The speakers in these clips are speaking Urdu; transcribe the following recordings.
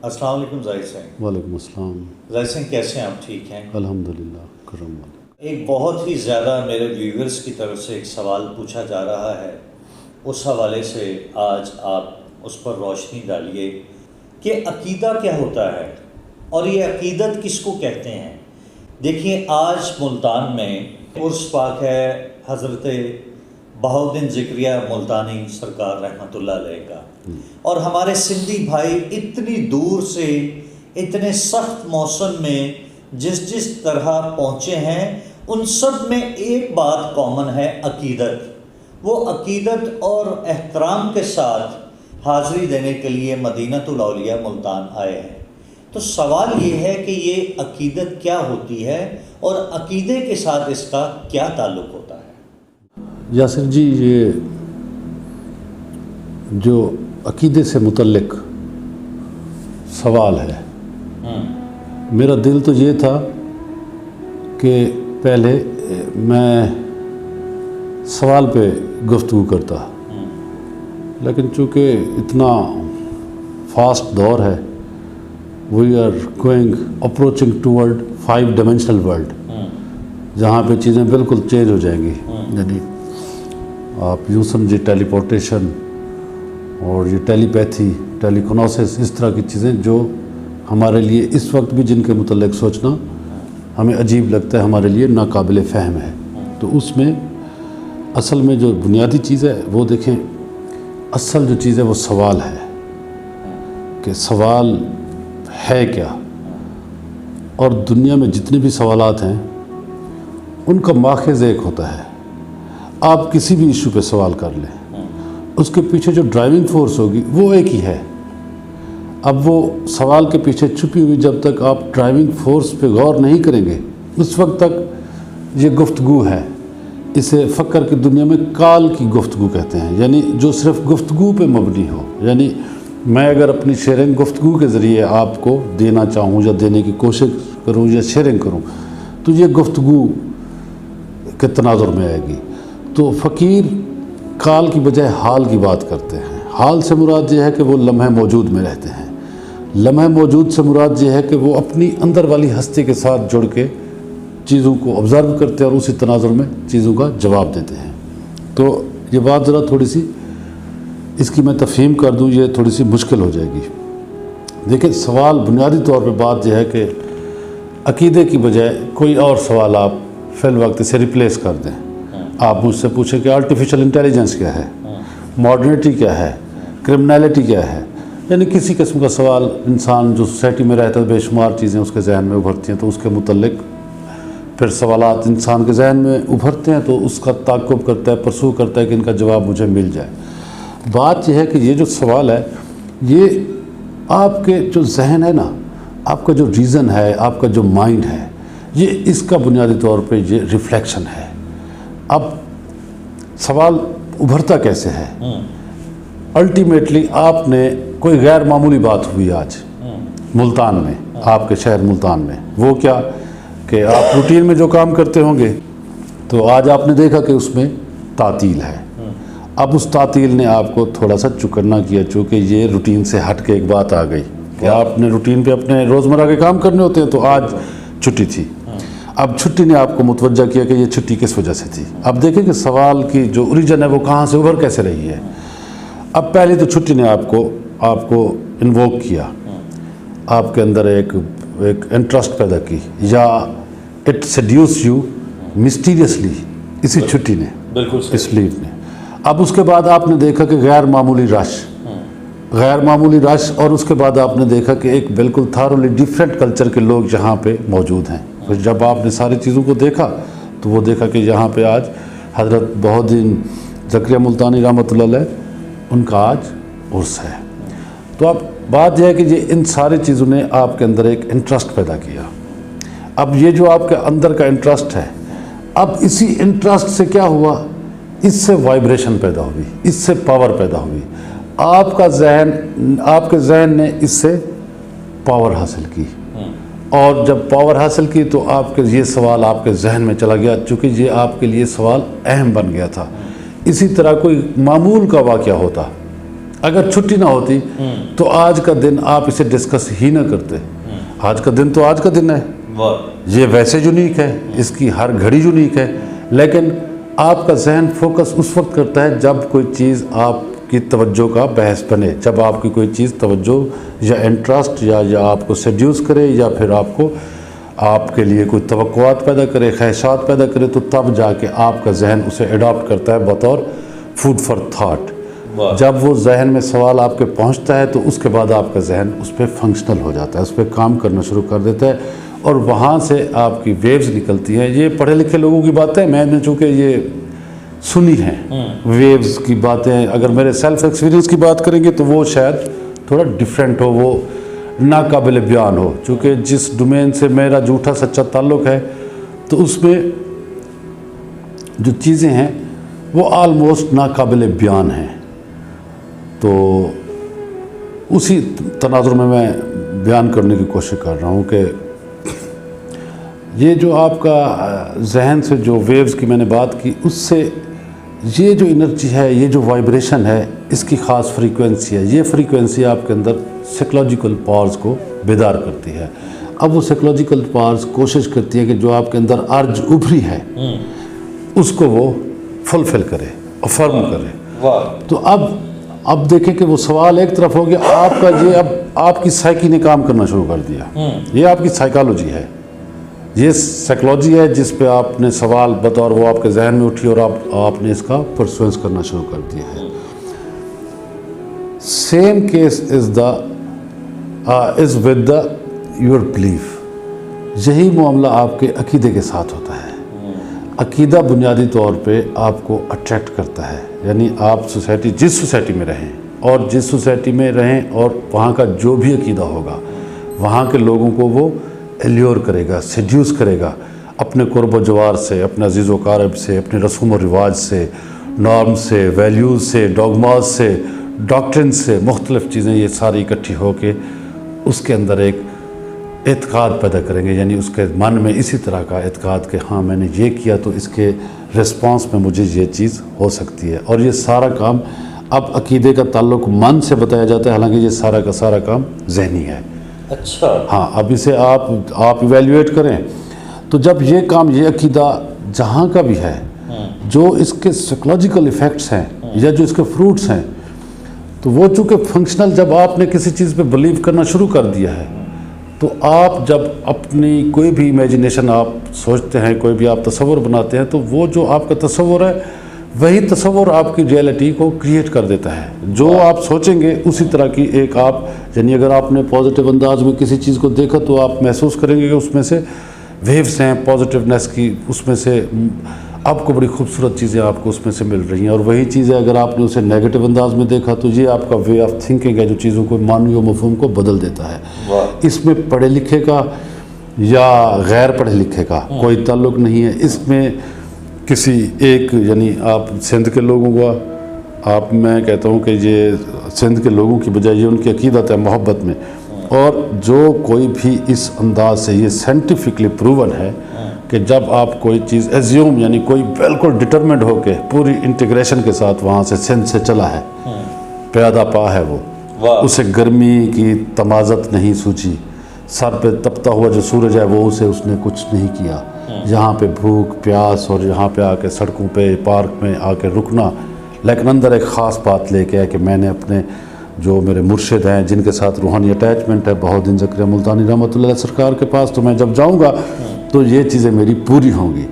السلام علیکم زاہد سنگھ۔ وعلیکم السلام۔ زاہد سنگھ کیسے ہیں آپ؟ ٹھیک ہیں؟ الحمدللہ کرم والا۔ ایک بہت ہی زیادہ میرے ویورز کی طرف سے ایک سوال پوچھا جا رہا ہے، اس حوالے سے آج آپ اس پر روشنی ڈالیے کہ عقیدہ کیا ہوتا ہے اور یہ عقیدت کس کو کہتے ہیں۔ دیکھیے، آج ملتان میں عرس پاک ہے حضرت بہاؤالدین ذکریہ ملتانی سرکار رحمۃ اللہ علیہ کا، اور ہمارے سندھی بھائی اتنی دور سے اتنے سخت موسم میں جس طرح پہنچے ہیں، ان سب میں ایک بات کامن ہے، عقیدت۔ وہ عقیدت اور احترام کے ساتھ حاضری دینے کے لیے مدینۃ الاولیاء ملتان آئے ہیں۔ تو سوال یہ ہے کہ یہ عقیدت کیا ہوتی ہے اور عقیدے کے ساتھ اس کا کیا تعلق ہوتا ہے؟ یاسر جی، یہ جو عقیدے سے متعلق سوال ہے، میرا دل تو یہ تھا کہ پہلے میں سوال پہ گفتگو کرتا، لیکن چونکہ اتنا فاسٹ دور ہے، we are going approaching towards 5 dimensional world, جہاں پہ چیزیں بالکل چینج ہو جائیں گی۔ یعنی آپ یوں سمجھے ٹیلی پورٹیشن اور یہ ٹیلی پیتھی، ٹیلی کنوسس، اس طرح کی چیزیں جو ہمارے لیے اس وقت بھی جن کے متعلق سوچنا ہمیں عجیب لگتا ہے، ہمارے لیے ناقابل فہم ہے۔ تو اس میں اصل میں جو بنیادی چیز ہے وہ دیکھیں، اصل جو چیز ہے وہ سوال ہے کہ سوال ہے کیا۔ اور دنیا میں جتنے بھی سوالات ہیں ان کا ماخذ ایک ہوتا ہے۔ آپ کسی بھی ایشو پہ سوال کر لیں، اس کے پیچھے جو ڈرائیونگ فورس ہوگی وہ ایک ہی ہے۔ اب وہ سوال کے پیچھے چھپی ہوئی جب تک آپ ڈرائیونگ فورس پہ غور نہیں کریں گے، اس وقت تک یہ گفتگو ہے۔ اسے فکر کی دنیا میں کال کی گفتگو کہتے ہیں، یعنی جو صرف گفتگو پہ مبنی ہو۔ یعنی میں اگر اپنی شیئرنگ گفتگو کے ذریعے آپ کو دینا چاہوں یا دینے کی کوشش کروں یا شیئرنگ کروں، تو یہ گفتگو کے تناظر میں آئے گی۔ تو فقیر کال کی بجائے حال کی بات کرتے ہیں۔ حال سے مراد یہ ہے کہ وہ لمحہ موجود میں رہتے ہیں۔ لمحہ موجود سے مراد یہ ہے کہ وہ اپنی اندر والی ہستی کے ساتھ جڑ کے چیزوں کو آبزرو کرتے ہیں اور اسی تناظر میں چیزوں کا جواب دیتے ہیں۔ تو یہ بات ذرا تھوڑی سی اس کی میں تفہیم کر دوں، یہ تھوڑی سی مشکل ہو جائے گی۔ دیکھیں، سوال بنیادی طور پہ بات یہ ہے کہ عقیدے کی بجائے کوئی اور سوال آپ فی الوقت اسے ریپلیس کر دیں۔ آپ مجھ سے پوچھیں کہ آرٹیفیشل انٹیلیجنس کیا ہے، ماڈرنٹی کیا ہے، کرمنالٹی کیا ہے، یعنی کسی قسم کا سوال انسان جو سوسائٹی میں رہتا ہے، بے شمار چیزیں اس کے ذہن میں ابھرتی ہیں، تو اس کے متعلق پھر سوالات انسان کے ذہن میں ابھرتے ہیں، تو اس کا تعاقب کرتا ہے، پرسو کرتا ہے کہ ان کا جواب مجھے مل جائے۔ بات یہ ہے کہ یہ جو سوال ہے، یہ آپ کے جو ذہن ہے نا، آپ کا جو ریزن ہے، آپ کا جو مائنڈ ہے، یہ اس کا بنیادی طور پہ یہ ریفلیکشن ہے۔ اب سوال ابھرتا کیسے ہے؟ الٹیمیٹلی آپ نے کوئی غیر معمولی بات ہوئی آج ملتان میں، آپ کے شہر ملتان میں۔ وہ کیا کہ آپ روٹین میں جو کام کرتے ہوں گے، تو آج آپ نے دیکھا کہ اس میں تعطیل ہے۔ اب اس تعطیل نے آپ کو تھوڑا سا چکرنا کیا، چونکہ یہ روٹین سے ہٹ کے ایک بات آ گئی کہ آپ نے روٹین پہ اپنے روزمرہ کے کام کرنے ہوتے ہیں، تو آج چھٹی تھی۔ اب چھٹی نے آپ کو متوجہ کیا کہ یہ چھٹی کس وجہ سے تھی۔ اب دیکھیں کہ سوال کی جو اوریجن ہے وہ کہاں سے ابھر کیسے رہی ہے۔ اب پہلے تو چھٹی نے آپ کو انووک کیا، آپ کے اندر ایک انٹرسٹ پیدا کی، یا اٹ سیڈیوس یو مسٹیریسلی، اسی چھٹی نے، بالکل اس لیو نے۔ اب اس کے بعد آپ نے دیکھا کہ غیر معمولی رش، اور اس کے بعد آپ نے دیکھا کہ ایک بالکل تھارولی ڈیفرنٹ کلچر کے لوگ یہاں پہ موجود ہیں۔ پھر جب آپ نے ساری چیزوں کو دیکھا تو وہ دیکھا کہ یہاں پہ آج حضرت بہاؤالدین ذکریہ ملتانی رحمۃ اللہ علیہ، ان کا آج عرس ہے۔ تو اب بات یہ ہے کہ یہ ان ساری چیزوں نے آپ کے اندر ایک انٹرسٹ پیدا کیا۔ اب یہ جو آپ کے اندر کا انٹرسٹ ہے، اب اسی انٹرسٹ سے کیا ہوا، اس سے وائبریشن پیدا ہوئی، اس سے پاور پیدا ہوئی۔ آپ کے ذہن نے اس سے پاور حاصل کی، اور جب پاور حاصل کی تو آپ کے یہ سوال آپ کے ذہن میں چلا گیا، چونکہ یہ آپ کے لیے سوال اہم بن گیا تھا۔ اسی طرح کوئی معمول کا واقعہ ہوتا، اگر چھٹی نہ ہوتی تو آج کا دن آپ اسے ڈسکس ہی نہ کرتے. آج کا دن تو آج کا دن ہے, یہ ویسے یونیک ہے, اس کی ہر گھڑی یونیک ہے, لیکن آپ کا ذہن فوکس اس وقت کرتا ہے جب کوئی چیز آپ کی توجہ کا بحث بنے, جب آپ کی کوئی چیز توجہ یا انٹرسٹ یا آپ کو سیڈیوس کرے یا پھر آپ کے لیے کوئی توقعات پیدا کرے, خواہشات پیدا کرے, تو تب جا کے آپ کا ذہن اسے اڈاپٹ کرتا ہے بطور فوڈ فار تھاٹ. جب وہ ذہن میں سوال آپ کے پہنچتا ہے تو اس کے بعد آپ کا ذہن اس پہ فنکشنل ہو جاتا ہے, اس پہ کام کرنا شروع کر دیتا ہے, اور وہاں سے آپ کی ویوز نکلتی ہیں. یہ پڑھے لکھے لوگوں کی باتیں میں نے چونکہ یہ سنی ہیں, ویوز کی باتیں. اگر میرے سیلف ایکسپیرینس کی بات کریں گے تو وہ شاید تھوڑا ڈیفرنٹ ہو, وہ ناقابل بیان ہو, چونکہ جس ڈومین سے میرا جھوٹا سچا تعلق ہے تو اس میں جو چیزیں ہیں وہ آلموسٹ ناقابل بیان ہیں. تو اسی تناظر میں بیان کرنے کی کوشش کر رہا ہوں کہ یہ جو آپ کا ذہن سے جو ویوز کی میں نے بات کی, اس سے یہ جو انرجی ہے, یہ جو وائبریشن ہے, اس کی خاص فریکوینسی ہے. یہ فریکوینسی آپ کے اندر سائیکلوجیکل پاورز کو بیدار کرتی ہے. اب وہ سائیکلوجیکل پاورز کوشش کرتی ہے کہ جو آپ کے اندر ارج ابھری ہے اس کو وہ فلفل کرے, افرم کرے. تو اب دیکھیں کہ وہ سوال ایک طرف ہو گیا, آپ کا یہ اب آپ کی سائیکی نے کام کرنا شروع کر دیا. یہ آپ کی سائیکالوجی ہے, یہ سائیکالوجی ہے جس پہ آپ نے سوال بطور وہ آپ کے ذہن میں اٹھی اور آپ نے اس کا پرسوینس کرنا شروع کر دیا ہے. Same case is with the your belief. یہی معاملہ آپ کے عقیدے کے ساتھ ہوتا ہے. عقیدہ بنیادی طور پہ آپ کو اٹریکٹ کرتا ہے, یعنی آپ جس سوسائٹی میں رہیں اور جس سوسائٹی میں رہیں اور وہاں کا جو بھی عقیدہ ہوگا وہاں کے لوگوں کو وہ ایلیور کرے گا, سیڈیوس کرے گا, اپنے قرب و جوار سے, اپنے عزیز و اقارب سے, اپنے رسوم و رواج سے, نارم سے, ویلیوز سے, ڈوگماز سے, ڈاکٹرن سے, مختلف چیزیں یہ ساری اکٹھی ہو کے اس کے اندر ایک اعتقاد پیدا کریں گے. یعنی اس کے من میں اسی طرح کا اعتقاد کہ ہاں میں نے یہ کیا تو اس کے رسپانس میں مجھے یہ چیز ہو سکتی ہے. اور یہ سارا کام اب عقیدے کا تعلق من سے بتایا جاتا ہے, حالانکہ یہ سارا کا سارا کام ذہنی ہے. اچھا, ہاں, اب اسے آپ ایویلیویٹ کریں تو جب یہ کام, یہ عقیدہ جہاں کا بھی ہے, جو اس کے سائیکلوجیکل ایفیکٹس ہیں یا جو اس کے فروٹس ہیں, تو وہ چونکہ فنکشنل, جب آپ نے کسی چیز پہ بلیو کرنا شروع کر دیا ہے تو آپ جب اپنی کوئی بھی امیجنیشن آپ سوچتے ہیں, کوئی بھی آپ تصور بناتے ہیں, تو وہ جو آپ کا تصور ہے وہی تصور آپ کی ریئلٹی کو کریٹ کر دیتا ہے. جو آپ سوچیں گے اسی طرح کی ایک آپ, یعنی اگر آپ نے پازیٹیو انداز میں کسی چیز کو دیکھا تو آپ محسوس کریں گے کہ اس میں سے ویوز ہیں پازیٹیونیس کی, اس میں سے آپ کو بڑی خوبصورت چیزیں آپ کو اس میں سے مل رہی ہیں. اور وہی چیزیں اگر آپ نے اسے نیگیٹو انداز میں دیکھا تو یہ آپ کا وے آف تھنکنگ ہے جو چیزوں کو معنی و مفہوم کو بدل دیتا ہے. اس میں پڑھے لکھے کا یا غیر پڑھے لکھے کا کوئی تعلق نہیں ہے. اس میں کسی ایک, یعنی آپ سندھ کے لوگوں کا میں کہتا ہوں کہ یہ سندھ کے لوگوں کی بجائے یہ ان کی عقیدت ہے محبت میں. اور جو کوئی بھی اس انداز سے, یہ سائنٹیفکلی پروون ہے کہ جب آپ کوئی چیز ایزیوم, یعنی کوئی بالکل ڈٹرمنڈ ہو کے پوری انٹیگریشن کے ساتھ وہاں سے سندھ سے چلا ہے, پیادہ پا ہے, وہ اسے گرمی کی تمازت نہیں سوچی, سر پہ تپتا ہوا جو سورج ہے وہ اس نے کچھ نہیں کیا. یہاں پہ بھوک پیاس اور یہاں پہ آ کے سڑکوں پہ پارک میں آ کے رکنا, لیکن اندر ایک خاص بات لے کے آیا کہ میں نے اپنے جو میرے مرشد ہیں جن کے ساتھ روحانی اٹیچمنٹ ہے, بہت دن زکریا ملتانی رحمۃ اللہ علیہ سرکار کے پاس, تو میں جب جاؤں گا تو یہ چیزیں میری پوری ہوں گی.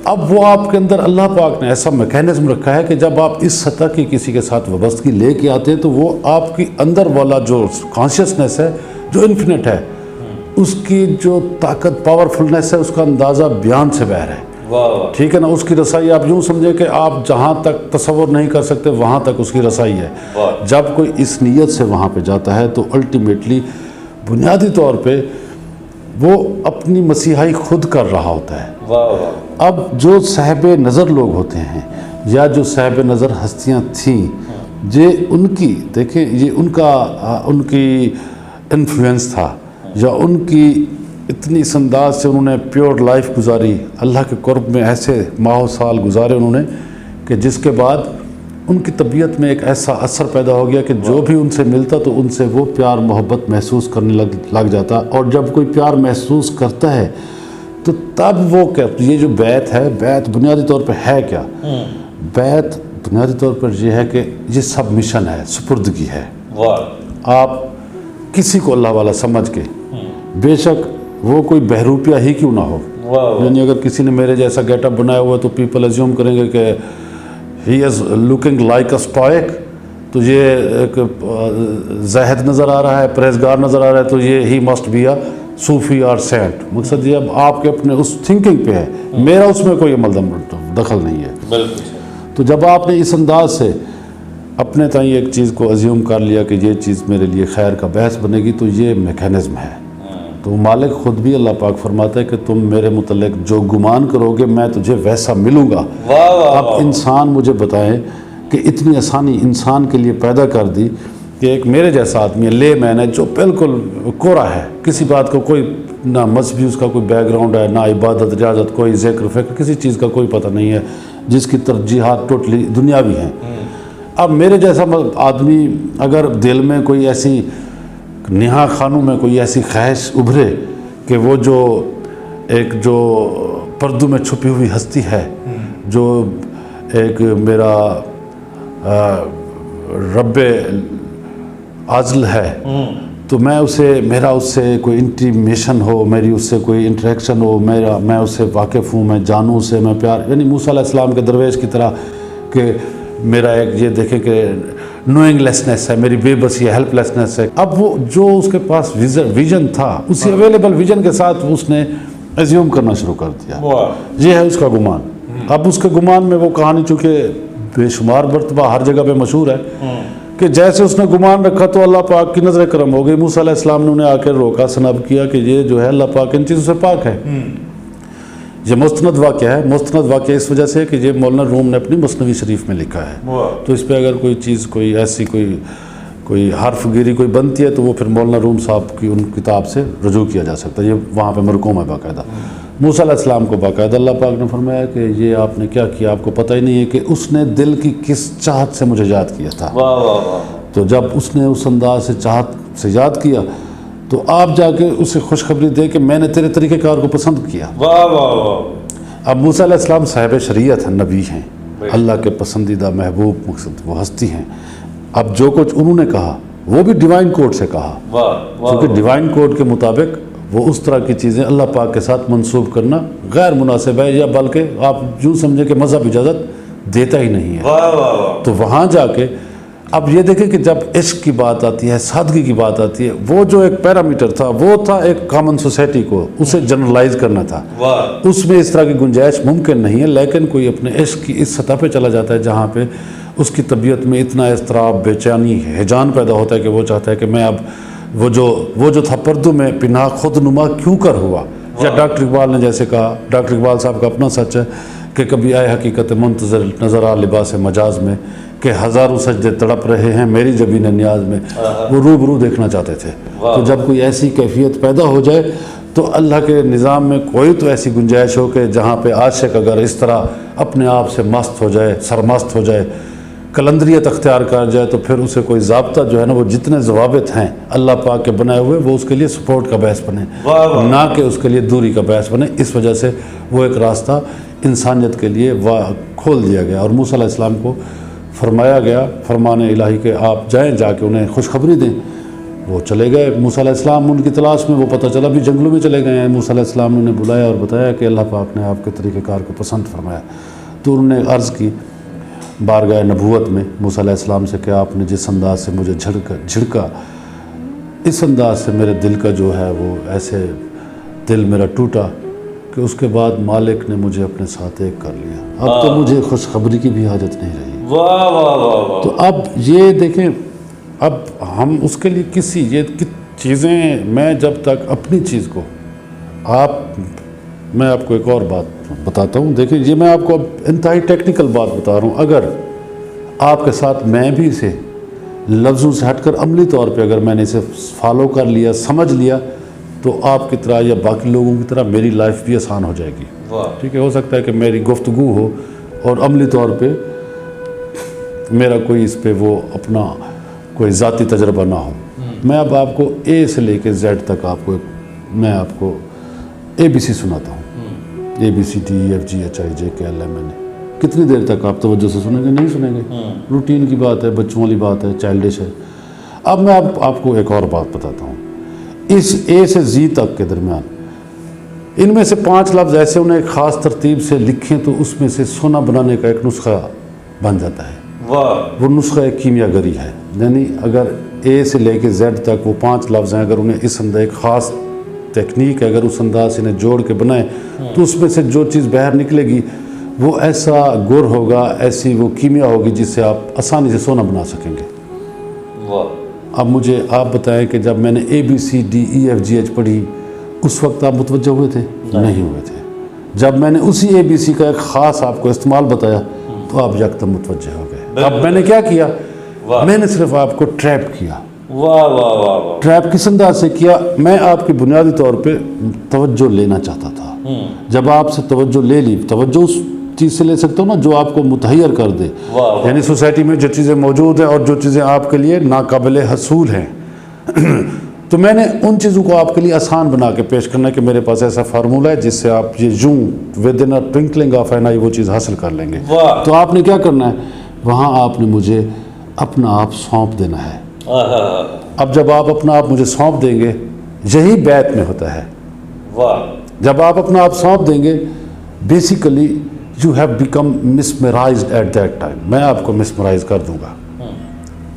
اب وہ آپ کے اندر اللہ پاک نے ایسا میکینزم رکھا ہے کہ جب آپ اس سطح کی کسی کے ساتھ وابستگی لے کے آتے ہیں تو وہ آپ کی اندر والا جو کانشیسنیس ہے جو انفینٹ ہے, اس کی جو طاقت پاورفلنیس ہے, اس کا اندازہ بیان سے باہر ہے. ٹھیک ہے نا, اس کی رسائی آپ یوں سمجھیں کہ آپ جہاں تک تصور نہیں کر سکتے وہاں تک اس کی رسائی ہے. جب کوئی اس نیت سے وہاں پہ جاتا ہے تو الٹیمیٹلی بنیادی طور پہ وہ اپنی مسیحائی خود کر رہا ہوتا ہے. اب جو صاحب نظر لوگ ہوتے ہیں یا جو صاحب نظر ہستیاں تھیں, یہ ان کی دیکھیں, یہ ان کی انفلوئنس تھا یا ان کی اتنی اس انداز سے انہوں نے پیور لائف گزاری, اللہ کے قرب میں ایسے ماہ و سال گزارے انہوں نے کہ جس کے بعد ان کی طبیعت میں ایک ایسا اثر پیدا ہو گیا کہ جو بھی ان سے ملتا تو ان سے وہ پیار محبت محسوس کرنے لگ جاتا. اور جب کوئی پیار محسوس کرتا ہے تو تب وہ کیا, یہ جو بیعت ہے, بیعت بنیادی طور پہ ہے کیا؟ بیعت بنیادی طور پر یہ ہے کہ یہ سب مشن ہے, سپردگی ہے. آپ کسی کو اللہ والا سمجھ کے, بے شک وہ کوئی بہروپیہ ہی کیوں نہ ہو, یعنی اگر کسی نے میرے جیسا گیٹ اپ بنایا ہوا ہے تو پیپل ایزیوم کریں گے کہ ہی از لکنگ لائک اے اسٹوئک, تو یہ ایک زاہد نظر آ رہا ہے, پرہیزگار نظر آ رہا ہے, تو یہ ہی مسٹ بی اے صوفی اور سینٹ. مقصد یہ اب آپ کے اپنے اس تھنکنگ پہ ہے, میرا اس میں کوئی عمل دخل نہیں ہے. تو جب آپ نے اس انداز سے اپنے تئیں ایک چیز کو ازیوم کر لیا کہ یہ چیز میرے لیے خیر کا باعث بنے گی, تو یہ میکینزم ہے. تو مالک خود بھی اللہ پاک فرماتا ہے کہ تم میرے متعلق جو گمان کرو گے میں تجھے ویسا ملوں گا. اب انسان مجھے بتائیں کہ اتنی آسانی انسان کے لیے پیدا کر دی کہ ایک میرے جیسا آدمی لے مین ہے جو بالکل کورا ہے, کسی بات کو کوئی نہ مذہبی اس کا کوئی بیک گراؤنڈ ہے, نہ عبادت ریاضت, کوئی ذکر فکر, کسی چیز کا کوئی پتہ نہیں ہے, جس کی ترجیحات ٹوٹلی دنیاوی ہیں. اب میرے جیسا آدمی اگر دل میں کوئی ایسی نہا خانوں میں کوئی ایسی خواہش ابھرے کہ وہ جو پردوں میں چھپی ہوئی ہستی ہے, جو ایک میرا رب عازل ہے, تو میں میرا اس سے کوئی انٹیمیشن ہو, میری اس سے کوئی انٹریکشن ہو, میں اس سے واقف ہوں, میں جانوں اسے, میں پیار, یعنی موسیٰ علیہ السلام کے درویش کی طرح کہ میرا ایک یہ دیکھیں کہ نوئنگ لیسنس ہے, میری بے بسی ہے, ہیلپ لیسنس ہے. اب وہ جو اس کے پاس ویژن تھا, اسی اویلیبل ویژن کے ساتھ اس نے ایزیوم کرنا شروع کر دیا. یہ ہے اس کا گمان. اب اس کے گمان میں وہ کہانی چونکہ بے شمار مرتبہ ہر جگہ پہ مشہور ہے کہ جیسے اس نے گمان رکھا تو اللہ پاک کی نظر کرم ہو گئی. موسیٰ علیہ السلام نے انہیں آ کے روکا, سنب کیا کہ یہ جو ہے اللہ پاک ان چیزوں سے پاک ہے. یہ مستند واقعہ ہے. مستند واقعہ اس وجہ سے کہ یہ مولانا روم نے اپنی مثنوی شریف میں لکھا ہے, تو اس پہ اگر کوئی چیز کوئی ایسی کوئی حرف گیری کوئی بنتی ہے تو وہ پھر مولانا روم صاحب کی ان کتاب سے رجوع کیا جا سکتا ہے. یہ وہاں پہ مرقوم ہے باقاعدہ. موسیٰ علیہ السلام کو باقاعدہ اللہ پاک نے فرمایا کہ یہ آپ نے کیا کیا, آپ کو پتہ ہی نہیں ہے کہ اس نے دل کی کس چاہت سے مجھے یاد کیا تھا. تو جب اس نے اس انداز سے چاہت سے یاد کیا تو آپ جا کے اسے خوشخبری دے کہ میں نے تیرے طریقہ کار کو پسند کیا. اب موسیٰ علیہ السلام صاحب شریعت ہیں, نبی ہیں, اللہ کے پسندیدہ محبوب, مقصد وہ ہستی ہیں. اب جو کچھ انہوں نے کہا وہ بھی ڈیوائن کوڈ سے کہا, کیونکہ ڈیوائن کوڈ کے مطابق وہ اس طرح کی چیزیں اللہ پاک کے ساتھ منسوب کرنا غیر مناسب ہے, یا بلکہ آپ یوں سمجھیں کہ مذہب اجازت دیتا ہی نہیں ہے. تو وہاں جا کے اب یہ دیکھیں کہ جب عشق کی بات آتی ہے, سادگی کی بات آتی ہے, وہ جو ایک پیرامیٹر تھا وہ تھا ایک کامن سوسائٹی کو اسے جنرلائز کرنا تھا. اس میں اس طرح کی گنجائش ممکن نہیں ہے, لیکن کوئی اپنے عشق کی اس سطح پہ چلا جاتا ہے جہاں پہ اس کی طبیعت میں اتنا اضطراب, بے چینی, ہیجان پیدا ہوتا ہے کہ وہ چاہتا ہے کہ میں اب وہ جو تھا پردوں میں پناہ خود نما کیوں کر ہوا. یا ڈاکٹر اقبال نے جیسے کہا, ڈاکٹر اقبال صاحب کا اپنا سچ ہے کہ کبھی آئے حقیقت منتظر نظر آ لباس مجاز میں کہ ہزاروں سجدے تڑپ رہے ہیں میری جبین نیاز میں. وہ روبرو دیکھنا چاہتے تھے. تو جب کوئی ایسی کیفیت پیدا ہو جائے تو اللہ کے نظام میں کوئی تو ایسی گنجائش ہو کہ جہاں پہ عاشق اگر اس طرح اپنے آپ سے مست ہو جائے, سرمست ہو جائے, کلندریت اختیار کر جائے, تو پھر اسے کوئی ضابطہ جو ہے نا, وہ جتنے ضوابط ہیں اللہ پاک کے بنائے ہوئے, وہ اس کے لیے سپورٹ کا باعث بنے, نہ کہ اس کے لیے دوری کا باعث بنے. اس وجہ سے وہ ایک راستہ انسانیت کے لیے کھول دیا گیا. اور موسیٰ علیہ السلام کو فرمایا گیا فرمان الہی کہ آپ جائیں, جا کے انہیں خوشخبری دیں. وہ چلے گئے. موسیٰ علیہ السلام ان کی تلاش میں, وہ پتہ چلا بھی جنگلوں میں چلے گئے ہیں. موسیٰ علیہ السلام نے انہیں بلایا اور بتایا کہ اللہ پاک نے آپ کے طریقہ کار کو پسند فرمایا. تو انہوں نے عرض کی بارگاہ نبوت میں موسیٰ علیہ السلام سے کہ آپ نے جس انداز سے مجھے جھڑکا, اس انداز سے میرے دل کا جو ہے وہ ایسے دل میرا ٹوٹا کہ اس کے بعد مالک نے مجھے اپنے ساتھ ایک کر لیا. اب تو مجھے خوشخبری کی بھی حاجت نہیں رہی. تو اب یہ دیکھیں, اب ہم اس کے لیے یہ چیزیں, میں جب تک اپنی چیز کو میں آپ کو ایک اور بات بتاتا ہوں. دیکھیں یہ میں آپ کو اب انتہائی ٹیکنیکل بات بتا رہا ہوں. اگر آپ کے ساتھ میں بھی اسے لفظوں سے ہٹ کر عملی طور پہ اگر میں نے اسے فالو کر لیا, سمجھ لیا, تو آپ کی طرح یا باقی لوگوں کی طرح میری لائف بھی آسان ہو جائے گی. ٹھیک ہے, ہو سکتا ہے کہ میری گفتگو ہو اور عملی طور پہ میرا کوئی اس پہ وہ اپنا کوئی ذاتی تجربہ نہ ہو. میں اب آپ کو اے سے لے کے زیڈ تک میں آپ کو اے بی سی سناتا ہوں. A B C D E F G H I J K L M N. کتنی دیر تک آپ توجہ سے سنیں گے؟ نہیں سنیں گے. روٹین کی بات ہے، بچوں والی بات ہے، چائلڈش ہے. اب میں آپ کو ایک اور بات بتاتا ہوں. اس اے سے زی تک کے درمیان ان میں سے 5 لفظ ایسے انہیں ایک خاص ترتیب سے لکھیں تو اس میں سے سونا بنانے کا ایک نسخہ بن جاتا ہے. وہ نسخہ ایک کیمیا گری ہے. یعنی اگر اے سے لے کے زیڈ تک وہ 5 لفظ ہیں، اگر انہیں اس انداز ایک خاص تکنیک ہے، اگر اس انداز سے انہیں جوڑ کے بنائیں تو اس میں سے جو چیز باہر نکلے گی وہ ایسا گر ہوگا، ایسی وہ کیمیا ہوگی جس سے آپ آسانی سے سونا بنا سکیں گے. اب مجھے آپ بتائیں کہ جب میں نے A B C D E F G H پڑھی اس وقت آپ متوجہ ہوئے تھے؟ نہیں ہوئے تھے. جب میں نے اسی اے بی سی کا ایک خاص آپ کو استعمال بتایا تو آپ یکدم متوجہ ہو گئے. اب میں نے کیا کیا؟ میں نے صرف آپ کو ٹریپ کیا. ٹریپ کس انداز سے کیا؟ میں آپ کی بنیادی طور پہ توجہ لینا چاہتا تھا. جب آپ سے توجہ لے لی، توجہ اس چیز سے لے سکتا ہوں نا جو آپ کو متحیر کر دے. یعنی سوسائٹی میں جو چیزیں موجود ہیں اور جو چیزیں آپ کے لیے ناقابل حصول ہیں تو میں نے ان چیزوں کو آپ کے لیے آسان بنا کے پیش کرنا ہے کہ میرے پاس ایسا فارمولہ ہے جس سے آپ یہ یوں with in twinkling of an eye وہ چیز حاصل کر لیں گے. تو آپ نے کیا کرنا ہے؟ وہاں آپ نے مجھے اپنا آپ سونپ دینا ہے. اب جب آپ اپنا آپ مجھے سونپ دیں گے، یہی بیت میں ہوتا ہے. جب آپ اپنا آپ سونپ دیں گے basically you have become mesmerised at that time. میں آپ کو مسمرائز کر دوں گا.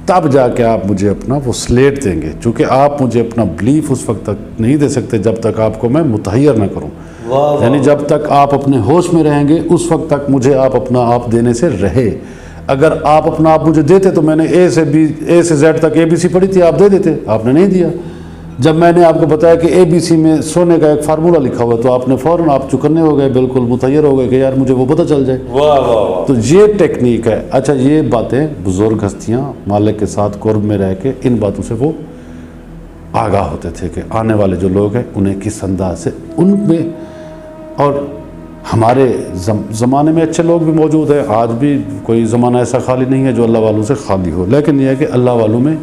تب جا کے آپ مجھے اپنا وہ سلیٹ دیں گے، چونکہ آپ مجھے اپنا بلیف اس وقت تک نہیں دے سکتے جب تک آپ کو میں متحیر نہ کروں. یعنی جب تک آپ اپنے ہوش میں رہیں گے اس وقت تک مجھے آپ اپنا آپ دینے سے رہے. اگر آپ اپنا آپ مجھے دیتے تو میں نے اے سے زیڈ تک اے بی سی پڑھی تھی، آپ دے دیتے. آپ نے نہیں دیا. جب میں نے آپ کو بتایا کہ اے بی سی میں سونے کا ایک فارمولہ لکھا ہوا تو آپ نے فوراً آپ چکنے ہو گئے، بالکل متحیر ہو گئے کہ یار مجھے وہ پتہ چل جائے. تو یہ ٹیکنیک ہے. اچھا، یہ باتیں بزرگ ہستیاں مالک کے ساتھ قرب میں رہ کے ان باتوں سے وہ آگاہ ہوتے تھے کہ آنے والے جو لوگ ہیں انہیں کس انداز سے ان میں. اور ہمارے زمانے میں اچھے لوگ بھی موجود ہیں. آج بھی کوئی زمانہ ایسا خالی نہیں ہے جو اللہ والوں سے خالی ہو. لیکن یہ ہے کہ اللہ والوں میں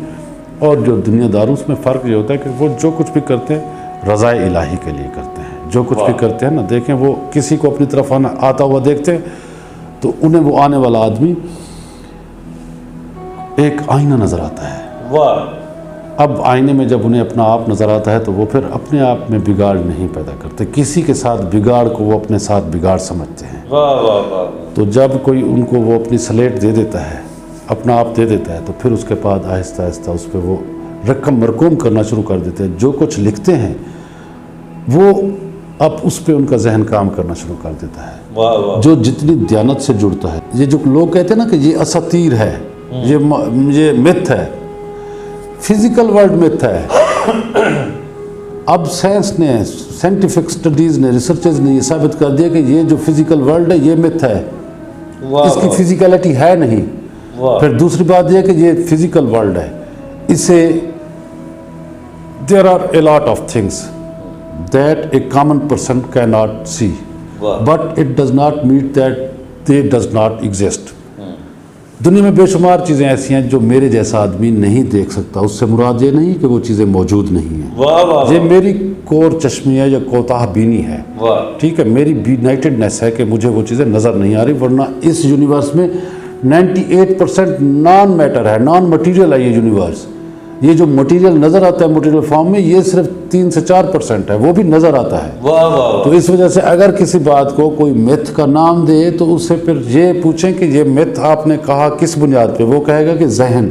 اور جو دنیا داروں اس میں فرق یہ ہوتا ہے کہ وہ جو کچھ بھی کرتے ہیں رضا الہی کے لیے کرتے ہیں. جو کچھ بھی کرتے ہیں نا، دیکھیں وہ کسی کو اپنی طرف آتا ہوا دیکھتے ہیں تو انہیں وہ آنے والا آدمی ایک آئینہ نظر آتا ہے. اب آئینے میں جب انہیں اپنا آپ نظر آتا ہے تو وہ پھر اپنے آپ میں بگاڑ نہیں پیدا کرتے. کسی کے ساتھ بگاڑ کو وہ اپنے ساتھ بگاڑ سمجھتے ہیں. تو جب کوئی ان کو وہ اپنی سلیٹ دے دیتا ہے، اپنا آپ دے دیتا ہے، تو پھر اس کے بعد آہستہ آہستہ اس پہ وہ رقم مرقوم کرنا شروع کر دیتے ہیں. جو کچھ لکھتے ہیں وہ اب اس پہ ان کا ذہن کام کرنا شروع کر دیتا ہے. جو جتنی دیانت سے جڑتا ہے، یہ جو لوگ کہتے ہیں نا کہ یہ اساطیر ہے، یہ متھ ہے، فزیکل ورلڈ متھ ہے. اب سائنس نے، سائنٹیفک سٹڈیز نے، ریسرچز نے یہ ثابت کر دیا کہ یہ جو فزیکل ورلڈ ہے یہ متھ ہے. اس کی فزیکلٹی ہے نہیں. پھر دوسری بات یہ کہ یہ فزیکل ورلڈ ہے، اسے there are a lot of things that a common person cannot see, but it does not mean that they does not exist. دنیا میں بے شمار چیزیں ایسی ہیں جو میرے جیسا آدمی نہیں دیکھ سکتا. اس سے مراد یہ نہیں کہ وہ چیزیں موجود نہیں ہیں. یہ میری کور چشمی ہے یا کوتاہ بینی ہے. ٹھیک ہے، میری یونائٹڈنیس ہے کہ مجھے وہ چیزیں نظر نہیں آ رہی. ورنہ اس یونیورس میں 98% نان میٹر ہے، نان مٹیریل ہے. یہ یونیورس، یہ جو مٹیریل نظر آتا ہے مٹیریل فارم میں، یہ صرف 3 سے 4% ہے، وہ بھی نظر آتا ہے. تو اس وجہ سے اگر کسی بات کو کوئی میتھ کا نام دے تو اس سے پھر یہ پوچھیں کہ یہ میتھ آپ نے کہا کس بنیاد پہ. وہ کہے گا کہ ذہن.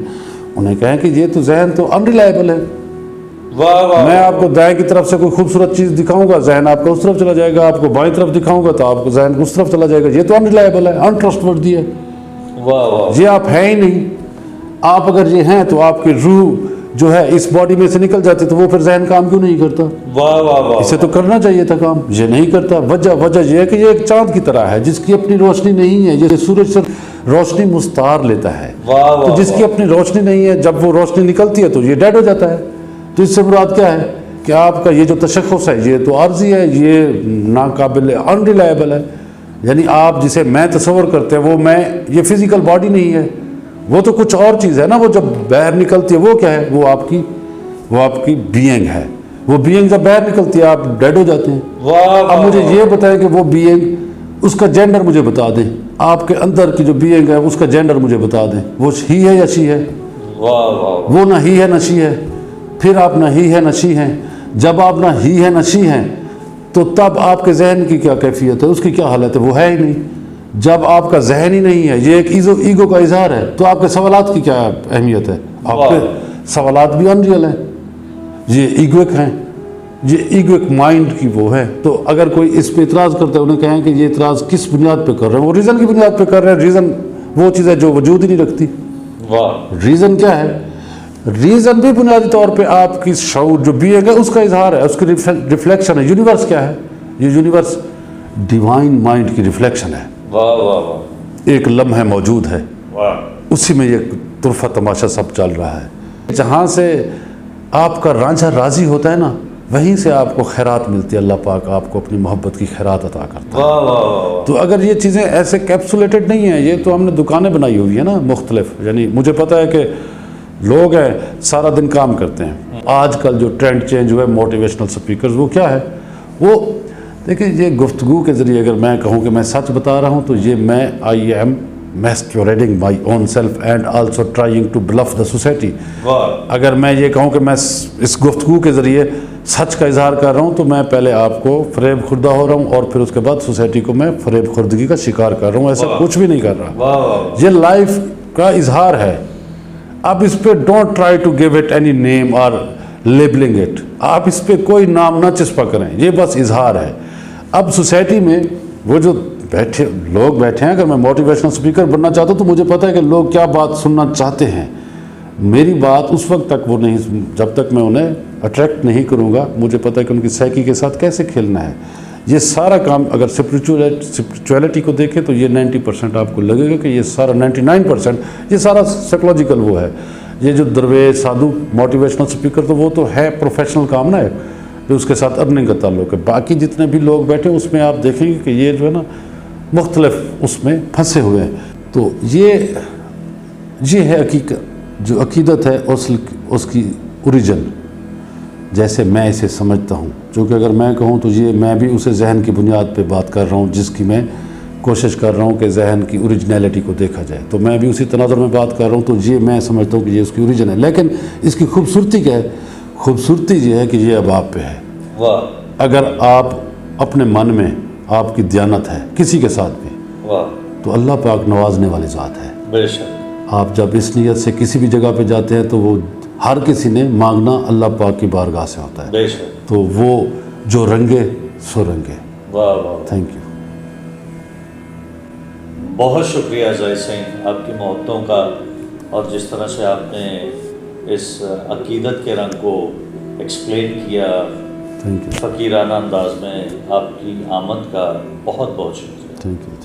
انہیں کہیں کہ یہ تو ذہن تو انریلائبل ہے. میں آپ کو دائیں کی طرف سے کوئی خوبصورت چیز دکھاؤں گا، ذہن آپ کا اس طرف چلا جائے گا. آپ کو بائیں طرف دکھاؤں گا تو آپ کو ذہن اس طرف چلا جائے گا. یہ تو انریلائبل ہے، انٹرسٹ وردی ہے. یہ آپ ہیں ہی نہیں. آپ اگر یہ ہیں تو آپ کی روح جو ہے اس باڈی میں سے نکل جاتی تو وہ پھر ذہن کام کیوں نہیں کرتا؟ اسے تو کرنا چاہیے تھا کام، یہ نہیں کرتا. وجہ یہ ہے کہ یہ ایک چاند کی طرح ہے جس کی اپنی روشنی نہیں ہے. جیسے سورج سے روشنی مستعار لیتا ہے، تو جس کی اپنی روشنی نہیں ہے جب وہ روشنی نکلتی ہے تو یہ ڈیڈ ہو جاتا ہے. تو اس سے مراد کیا ہے کہ آپ کا یہ جو تشخص ہے یہ تو عارضی ہے، یہ ناقابل انریلائبل ہے. یعنی آپ جسے میں تصور کرتے ہیں وہ میں، یہ فزیکل باڈی نہیں ہے. وہ تو کچھ اور چیز ہے نا، وہ جب باہر نکلتی ہے وہ کیا ہے، وہ آپ کی بینگ ہے، وہ بینگ جب باہر نکلتی ہے آپ ڈیڈ ہو جاتے ہیں. اب مجھے یہ بتائیں کہ وہ بینگ، اس کا جینڈر مجھے بتا دیں، آپ کے اندر کی جو بینگ ہے اس کا جینڈر مجھے بتا دیں، وہ ہی ہے یا شی ہے؟ وہ نہ ہی ہے نہ شی ہے. پھر آپ نہ ہی ہے نہ شی ہیں. جب آپ نہ ہی ہے نہ شی ہیں تو تب آپ کے ذہن کی کیا کیفیت ہے، اس کی کیا حالت ہے؟ وہ ہے ہی نہیں. جب آپ کا ذہن ہی نہیں ہے، یہ ایک ایگو کا اظہار ہے، تو آپ کے سوالات کی کیا اہمیت ہے؟ آپ کے سوالات بھی ان ریئل ہیں، یہ ایگوک ہیں، یہ ایگوک مائنڈ کی وہ ہے. تو اگر کوئی اس پہ اعتراض کرتا ہے، انہیں کہیں کہ یہ اعتراض کس بنیاد پہ کر رہے ہیں؟ وہ ریزن کی بنیاد پہ کر رہے ہیں. ریزن وہ چیز ہے جو وجود ہی نہیں رکھتی. ریزن کیا ہے؟ ریزن بھی بنیادی طور پہ آپ کی شعور جو بینگ ہے اس کا اظہار ہے، اس کی ریفلیکشن ہے. یونیورس کیا ہے؟ یہ یونیورس ڈیوائن مائنڈ کی ریفلیکشن ہے. ایک لمحہ موجود ہے، اسی میں یہ طرفہ تماشا سب چل رہا ہے. جہاں سے آپ کا رانجھا راضی ہوتا ہے نا، وہیں سے آپ کو خیرات ملتی ہے. اللہ پاک آپ کو اپنی محبت کی خیرات عطا کرتا ہے. تو اگر یہ چیزیں ایسے کیپسولیٹڈ نہیں ہیں، یہ تو ہم نے دکانیں بنائی ہوئی ہیں نا مختلف. یعنی مجھے پتہ ہے کہ لوگ ہیں سارا دن کام کرتے ہیں. آج کل جو ٹرینڈ چینج ہوا ہے موٹیویشنل سپیکرز، وہ کیا ہے؟ وہ دیکھیں، یہ گفتگو کے ذریعے اگر میں کہوں کہ میں سچ بتا رہا ہوں تو یہ میں I am masquerading my own self and also trying to bluff the society. اگر میں یہ کہوں کہ میں اس گفتگو کے ذریعے سچ کا اظہار کر رہا ہوں تو میں پہلے آپ کو فریب خوردہ ہو رہا ہوں، اور پھر اس کے بعد سوسائٹی کو میں فریب خوردگی کا شکار کر رہا ہوں. ایسا کچھ بھی نہیں کر رہا. یہ لائف کا اظہار ہے. اب اس پہ don't try to give it any name اور لیبلنگ اٹ. آپ اس پہ کوئی نام نہ چسپا کریں، یہ بس اظہار ہے. اب سوسائٹی میں وہ جو لوگ بیٹھے ہیں، اگر میں موٹیویشنل سپیکر بننا چاہتا ہوں تو مجھے پتہ ہے کہ لوگ کیا بات سننا چاہتے ہیں. میری بات اس وقت تک وہ نہیں، جب تک میں انہیں اٹریکٹ نہیں کروں گا. مجھے پتہ ہے کہ ان کی سائیکی کے ساتھ کیسے کھیلنا ہے. یہ سارا کام اگر اسپرچویلٹی کو دیکھیں تو یہ 90% آپ کو لگے گا کہ یہ سارا 99% یہ سارا سائیکولوجیکل وہ ہے. یہ جو درویش سادھو موٹیویشنل سپیکر تو وہ تو ہے پروفیشنل کام نا، ہے جو اس کے ساتھ ارننگ کا تعلق ہے. باقی جتنے بھی لوگ بیٹھے ہیں اس میں آپ دیکھیں گے کہ یہ جو ہے نا مختلف اس میں پھنسے ہوئے ہیں. تو یہ ہے حقیقت، جو عقیدت ہے اس کی اوریجن جیسے میں اسے سمجھتا ہوں. چونکہ اگر میں کہوں تو یہ میں بھی اسے ذہن کی بنیاد پہ بات کر رہا ہوں، جس کی میں کوشش کر رہا ہوں کہ ذہن کی اوریجنیلٹی کو دیکھا جائے. تو میں بھی اسی تناظر میں بات کر رہا ہوں. تو یہ میں سمجھتا ہوں کہ یہ اس کی اوریجن ہے. لیکن اس کی خوبصورتی کیا ہے؟ خوبصورتی یہ ہے کہ یہ اب آپ پہ ہے. اگر آپ اپنے من میں آپ کی دیانت ہے کسی کے ساتھ بھی، تو اللہ پاک نوازنے والی ذات ہے. بے شک. آپ جب اس نیت سے کسی بھی جگہ پہ جاتے ہیں تو وہ ہر کسی نے مانگنا اللہ پاک کی بارگاہ سے ہوتا ہے. بے شک. تو وہ جو رنگے سو رنگے. Thank you. بہت شکریہ زاہد سنگھ، آپ کی محبتوں کا، اور جس طرح سے آپ نے اس عقیدت کے رنگ کو ایکسپلین کیا فقیرانہ انداز میں. آپ کی آمد کا بہت بہت شکریہ. Thank you.